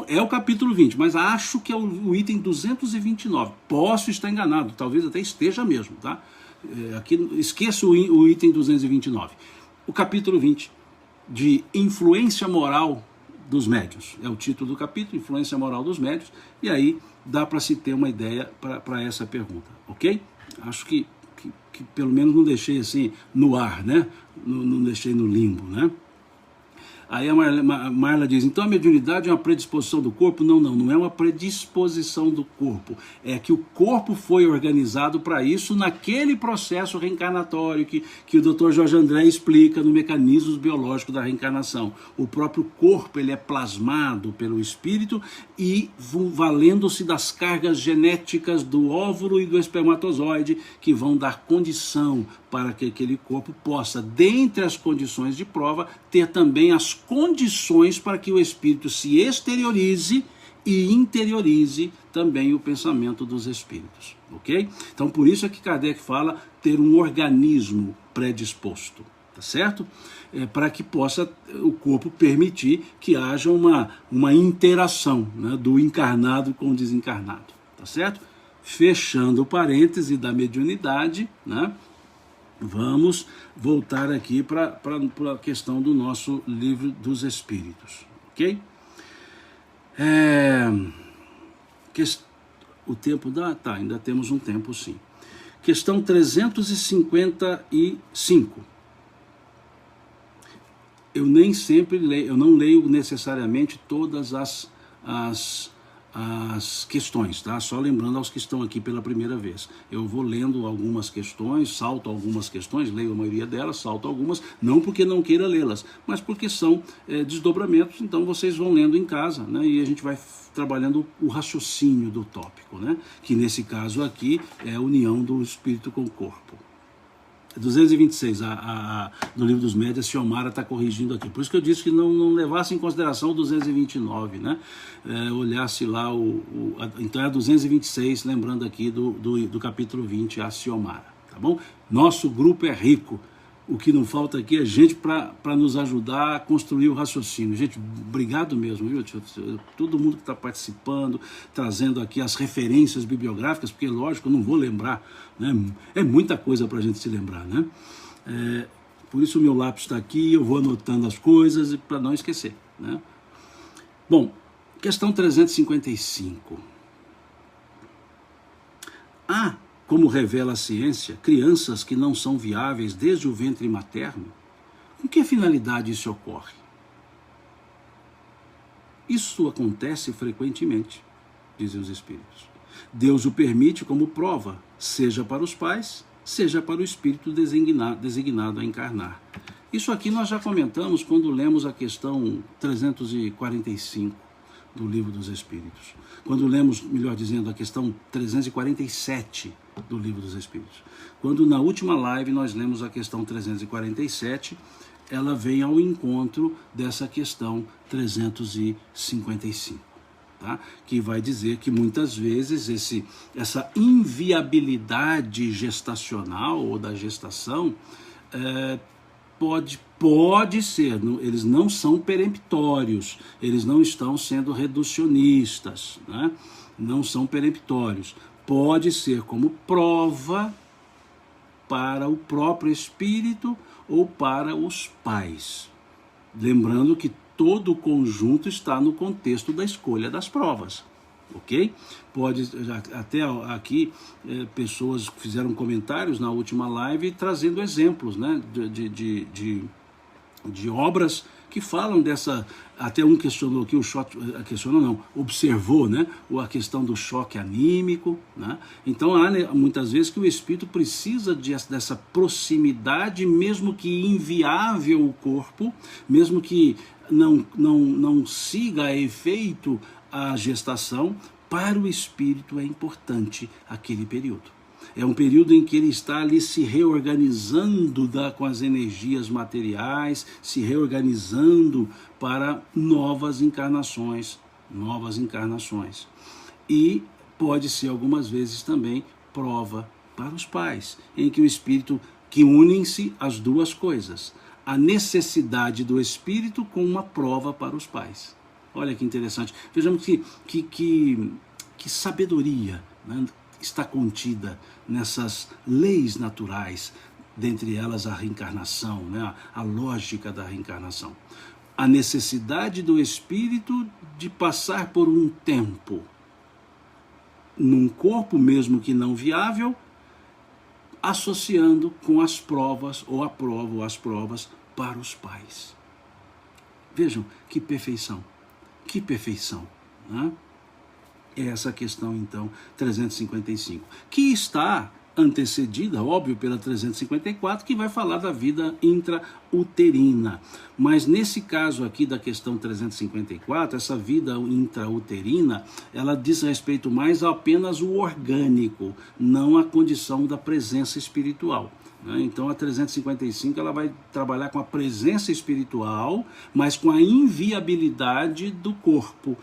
É o capítulo 20, mas acho que é o item 229. Posso estar enganado, talvez até esteja mesmo, tá? Aqui esqueça o item 229. O capítulo 20, de influência moral dos médiuns. É o título do capítulo, influência moral dos médiuns, e aí dá para se ter uma ideia para essa pergunta, ok? Acho que pelo menos não deixei assim no ar, né? Não deixei no limbo, né? Aí a Marla diz, então a mediunidade é uma predisposição do corpo? Não é uma predisposição do corpo. É que o corpo foi organizado para isso naquele processo reencarnatório que o Dr. Jorge André explica no Mecanismos Biológicos da Reencarnação. O próprio corpo ele é plasmado pelo espírito e valendo-se das cargas genéticas do óvulo e do espermatozoide que vão dar condição para que aquele corpo possa, dentre as condições de prova, ter também as condições para que o espírito se exteriorize e interiorize também o pensamento dos espíritos, ok? Então por isso é que Kardec fala ter um organismo predisposto, tá certo? Para que possa o corpo permitir que haja uma interação, né, do encarnado com o desencarnado, tá certo? Fechando o parêntese da mediunidade, né? Vamos voltar aqui para a questão do nosso Livro dos Espíritos, ok? O tempo dá? Tá, ainda temos um tempo sim. Questão 355. Eu nem sempre leio, eu não leio necessariamente todas as questões, tá? Só lembrando aos que estão aqui pela primeira vez. Eu vou lendo algumas questões, salto algumas questões, leio a maioria delas, salto algumas, não porque não queira lê-las, mas porque são desdobramentos, então vocês vão lendo em casa, né? E a gente vai trabalhando o raciocínio do tópico, né? Que nesse caso aqui é a união do espírito com o corpo. 226, do livro dos Médios, a Xiomara está corrigindo aqui. Por isso que eu disse que não levasse em consideração o 229, né? Olhasse lá, então é a 226, lembrando aqui do capítulo 20, a Xiomara, tá bom? Nosso grupo é rico. O que não falta aqui é gente para nos ajudar a construir o raciocínio. Gente, obrigado mesmo, viu? Todo mundo que está participando, trazendo aqui as referências bibliográficas, porque, lógico, eu não vou lembrar, né? É muita coisa para a gente se lembrar, né? Por isso o meu lápis está aqui, eu vou anotando as coisas para não esquecer, né? Bom, questão 355. Como revela a ciência, crianças que não são viáveis desde o ventre materno, com que finalidade isso ocorre? Isso acontece frequentemente, dizem os espíritos. Deus o permite como prova, seja para os pais, seja para o espírito designado a encarnar. Isso aqui nós já comentamos quando lemos a questão 345 do Livro dos Espíritos. Quando lemos, melhor dizendo, a questão 347 do Livro dos Espíritos. Quando na última live nós lemos a questão 347, ela vem ao encontro dessa questão 355. Tá? Que vai dizer que muitas vezes essa inviabilidade gestacional ou da gestação pode ser, eles não são peremptórios, eles não estão sendo reducionistas, né? Não são peremptórios. Pode ser como prova para o próprio espírito ou para os pais. Lembrando que todo o conjunto está no contexto da escolha das provas, ok? Pode, até aqui, pessoas fizeram comentários na última live trazendo exemplos, né, de obras que falam dessa, até um questionou aqui, observou, né, a questão do choque anímico, né? Então há, né, muitas vezes que o espírito precisa dessa proximidade, mesmo que inviável o corpo, mesmo que não siga a efeito a gestação, para o espírito é importante aquele período. É um período em que ele está ali se reorganizando com as energias materiais, se reorganizando para novas encarnações. E pode ser algumas vezes também prova para os pais, em que o espírito, que unem-se as duas coisas, a necessidade do espírito com uma prova para os pais. Olha que interessante. Vejamos que sabedoria, né, está contida nessas leis naturais, dentre elas a reencarnação, né, a lógica da reencarnação. A necessidade do espírito de passar por um tempo num corpo mesmo que não viável, associando com as provas, ou a prova, ou as provas para os pais. Vejam que perfeição, né? É essa questão, então, 355, que está antecedida, óbvio, pela 354, que vai falar da vida intrauterina. Mas nesse caso aqui da questão 354, essa vida intrauterina, ela diz respeito mais a apenas o orgânico, não a condição da presença espiritual. Então a 355 ela vai trabalhar com a presença espiritual, mas com a inviabilidade do corpo,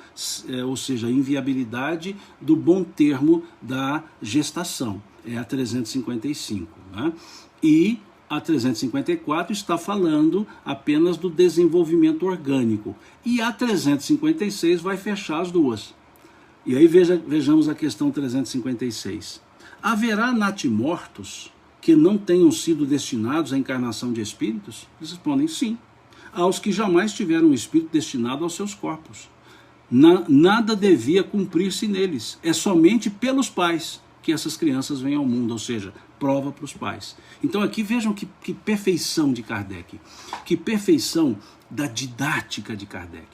ou seja, a inviabilidade do bom termo da gestação. É a 355. Né? E a 354 está falando apenas do desenvolvimento orgânico. E a 356 vai fechar as duas. E aí vejamos a questão 356. Haverá natimortos que não tenham sido destinados à encarnação de espíritos? Eles respondem sim. Aos que jamais tiveram um espírito destinado aos seus corpos. nada devia cumprir-se neles. É somente pelos pais que essas crianças vêm ao mundo, ou seja, prova para os pais. Então aqui vejam que perfeição de Kardec, que perfeição da didática de Kardec.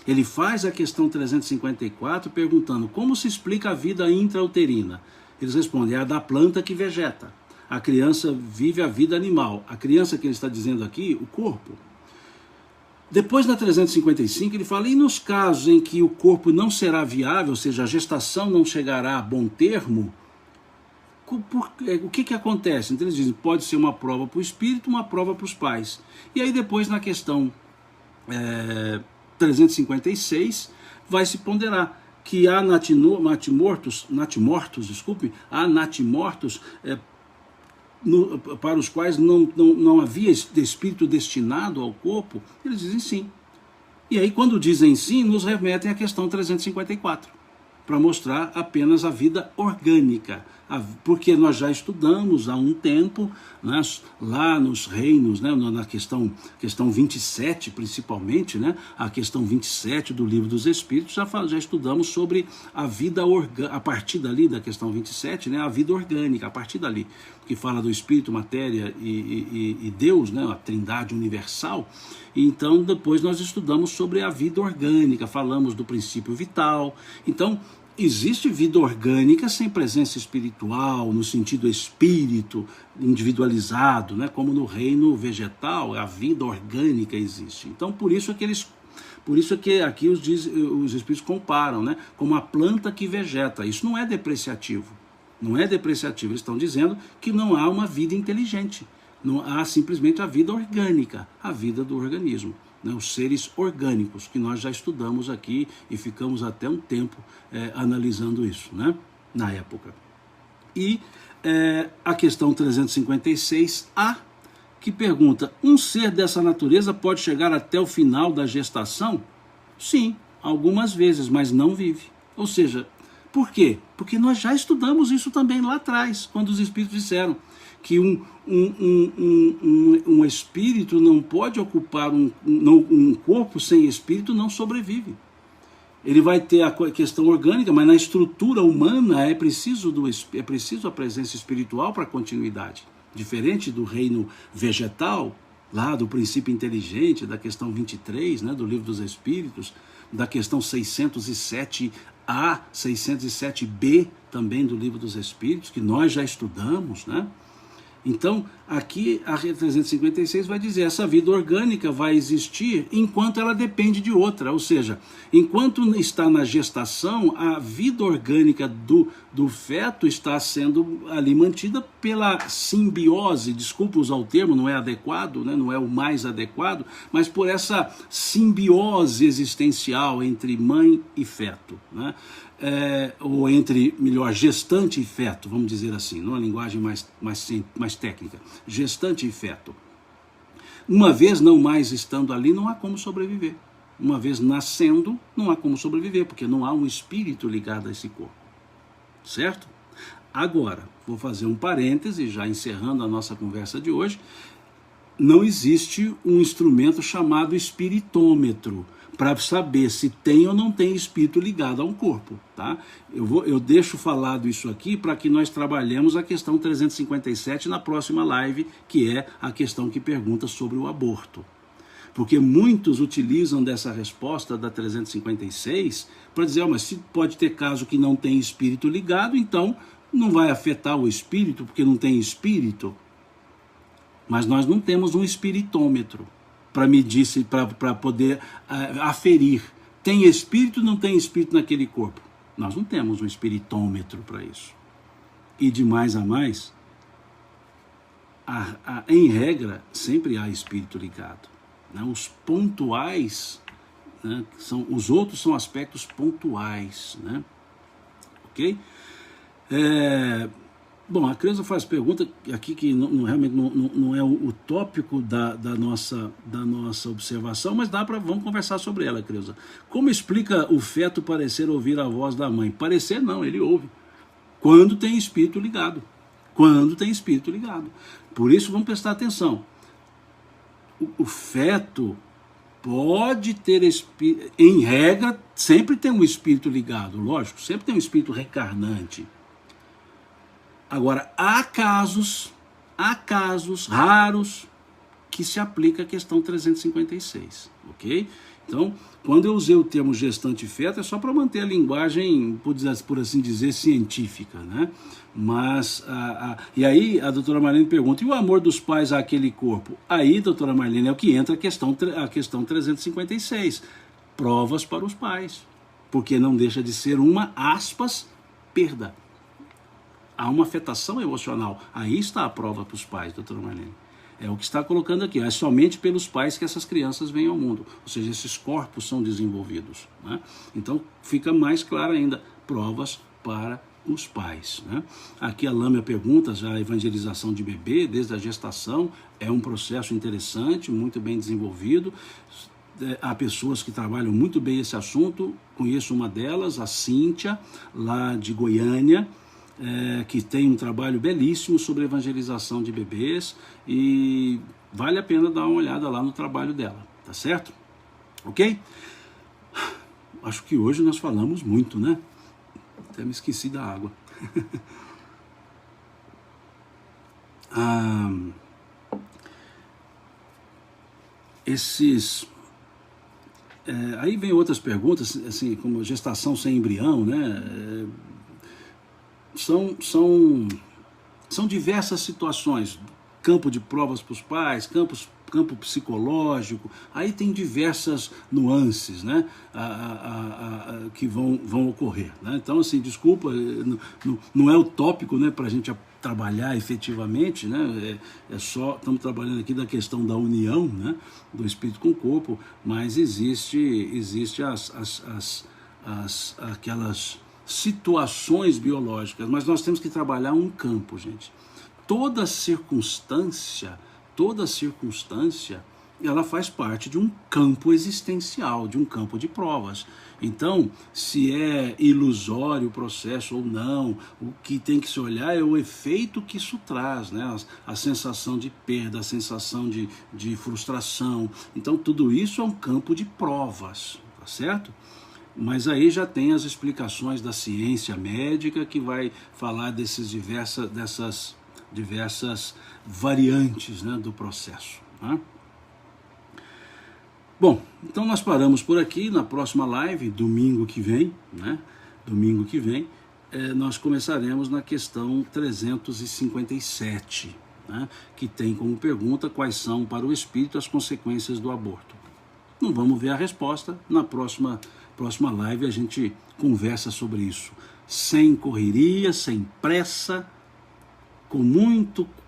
Ele faz a questão 354 perguntando como se explica a vida intrauterina. Eles respondem, é a da planta que vegeta. A criança vive a vida animal. A criança que ele está dizendo aqui, o corpo. Depois na 355 ele fala, e nos casos em que o corpo não será viável, ou seja, a gestação não chegará a bom termo, o que acontece? Então eles dizem, pode ser uma prova para o espírito, uma prova para os pais. E aí depois na questão 356 vai se ponderar que há natimortos, há natimortos para os quais não havia espírito destinado ao corpo. Eles dizem sim. E aí quando dizem sim, nos remetem à questão 354, para mostrar apenas a vida orgânica, porque nós já estudamos há um tempo, né, lá nos reinos, né, na questão 27 principalmente, né, a questão 27 do Livro dos Espíritos, já estudamos sobre a vida orgânica, a partir dali da questão 27, né, a vida orgânica, a partir dali, que fala do Espírito, Matéria e Deus, né, a Trindade Universal. Então depois nós estudamos sobre a vida orgânica, falamos do princípio vital. Então existe vida orgânica sem presença espiritual, no sentido espírito individualizado, né? Como no reino vegetal, a vida orgânica existe. Então por isso é que aqui os espíritos comparam, né? Como a planta que vegeta. Isso não é depreciativo. Não é depreciativo. Eles estão dizendo que não há uma vida inteligente. Não há simplesmente a vida orgânica, a vida do organismo. Né, os seres orgânicos, que nós já estudamos aqui e ficamos até um tempo analisando isso, né, na época. E a questão 356A, que pergunta, um ser dessa natureza pode chegar até o final da gestação? Sim, algumas vezes, mas não vive. Ou seja, por quê? Porque nós já estudamos isso também lá atrás, quando os espíritos disseram que um espírito não pode ocupar um corpo sem espírito, não sobrevive. Ele vai ter a questão orgânica, mas na estrutura humana é preciso a presença espiritual para a continuidade. Diferente do reino vegetal, lá do princípio inteligente, da questão 23, né, do Livro dos Espíritos, da questão 607A, 607B também do Livro dos Espíritos, que nós já estudamos, né? Então, aqui a 356 vai dizer, essa vida orgânica vai existir enquanto ela depende de outra, ou seja, enquanto está na gestação, a vida orgânica do feto está sendo ali mantida pela simbiose, desculpa usar o termo, não é adequado, né, não é o mais adequado, mas por essa simbiose existencial entre mãe e feto, né? Ou entre, melhor, gestante e feto, vamos dizer assim, numa linguagem mais técnica, gestante e feto. Uma vez não mais estando ali, não há como sobreviver. Uma vez nascendo, não há como sobreviver, porque não há um espírito ligado a esse corpo. Certo? Agora, vou fazer um parêntese, já encerrando a nossa conversa de hoje. Não existe um instrumento chamado espiritômetro, para saber se tem ou não tem espírito ligado a um corpo, tá? Eu deixo falado isso aqui para que nós trabalhemos a questão 357 na próxima live, que é a questão que pergunta sobre o aborto. Porque muitos utilizam dessa resposta da 356 para dizer, mas se pode ter caso que não tem espírito ligado, então não vai afetar o espírito, porque não tem espírito. Mas nós não temos um espiritômetro para medir, para poder aferir. Tem espírito ou não tem espírito naquele corpo? Nós não temos um espiritômetro para isso. E de mais a mais, em regra, sempre há espírito ligado. Né? Os pontuais, né, os outros são aspectos pontuais. Né? Ok? Bom, a Creuza faz pergunta aqui que realmente não é o tópico da nossa observação, mas vamos conversar sobre ela, Creuza. Como explica o feto parecer ouvir a voz da mãe? Parecer não, ele ouve. Quando tem espírito ligado. Quando tem espírito ligado. Por isso vamos prestar atenção. O feto, pode ter espírito, em regra, sempre tem um espírito ligado, lógico, sempre tem um espírito reencarnante. Agora, há casos raros que se aplica a questão 356, ok? Então, quando eu usei o termo gestante e feto, é só para manter a linguagem, por assim dizer, científica, né? Mas, e aí a doutora Marlene pergunta, e o amor dos pais àquele corpo? Aí, doutora Marlene, é o que entra a questão 356, provas para os pais, porque não deixa de ser uma, aspas, perda. Há uma afetação emocional, aí está a prova para os pais, doutora Marlene. É o que está colocando aqui, é somente pelos pais que essas crianças vêm ao mundo, ou seja, esses corpos são desenvolvidos, né? Então fica mais claro ainda, provas para os pais, né? Aqui a Lâmia pergunta, já a evangelização de bebê, desde a gestação, é um processo interessante, muito bem desenvolvido, há pessoas que trabalham muito bem esse assunto, conheço uma delas, a Cíntia, lá de Goiânia, que tem um trabalho belíssimo sobre evangelização de bebês e vale a pena dar uma olhada lá no trabalho dela, tá certo? Ok? Acho que hoje nós falamos muito, né? Até me esqueci da água. Aí vem outras perguntas, assim, como gestação sem embrião, né? São diversas situações, campo de provas para os pais, campo psicológico, aí tem diversas nuances, né, que vão ocorrer, né? Então, assim, desculpa, não é o tópico, né, para a gente trabalhar efetivamente, né, só, estamos trabalhando aqui da questão da união, né, do espírito com o corpo, mas existe aquelas situações biológicas, mas nós temos que trabalhar um campo, gente. Toda circunstância, ela faz parte de um campo existencial, de um campo de provas. Então, se é ilusório o processo ou não, o que tem que se olhar é o efeito que isso traz, né? A sensação de perda, a sensação de frustração. Então, tudo isso é um campo de provas, tá certo? Mas aí já tem as explicações da ciência médica que vai falar dessas diversas variantes, né, do processo, né? Bom, então nós paramos por aqui. Na próxima live, domingo que vem, né? Nós começaremos na questão 357, né? Que tem como pergunta quais são para o espírito as consequências do aborto. Não vamos ver a resposta. Na próxima live a gente conversa sobre isso, sem correria, sem pressa, com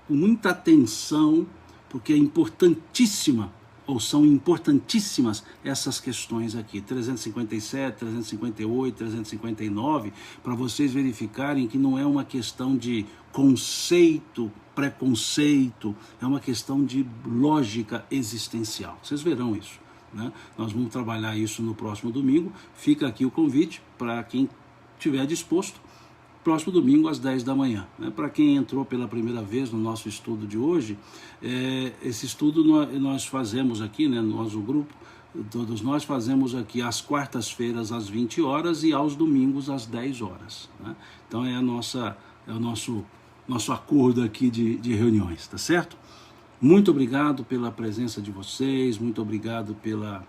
muita atenção, porque é importantíssima, ou são importantíssimas essas questões aqui, 357, 358, 359, para vocês verificarem que não é uma questão de conceito, preconceito, é uma questão de lógica existencial. Vocês verão isso, né? Nós vamos trabalhar isso no próximo domingo. Fica aqui o convite para quem estiver disposto, próximo domingo às 10 da manhã, né? Para quem entrou pela primeira vez no nosso estudo de hoje, esse estudo nós fazemos aqui, né, no nosso grupo, todos nós fazemos aqui às quartas-feiras às 20 horas e aos domingos às 10 horas, né? Então é o nosso acordo aqui de reuniões, tá certo? Muito obrigado pela presença de vocês, muito obrigado pelo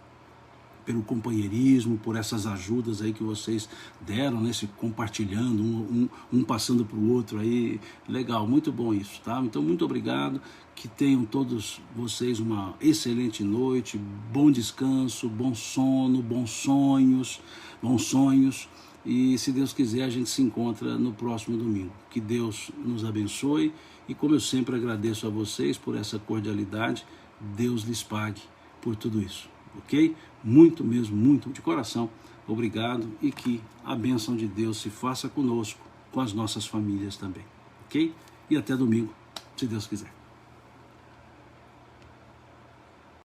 companheirismo, por essas ajudas aí que vocês deram, né, se compartilhando, um passando para o outro aí, legal, muito bom isso, tá? Então, muito obrigado, que tenham todos vocês uma excelente noite, bom descanso, bom sono, bons sonhos, e se Deus quiser a gente se encontra no próximo domingo. Que Deus nos abençoe e, como eu sempre agradeço a vocês por essa cordialidade, Deus lhes pague por tudo isso. Ok? Muito mesmo, muito de coração, obrigado, e que a bênção de Deus se faça conosco, com as nossas famílias também, ok? E até domingo, se Deus quiser.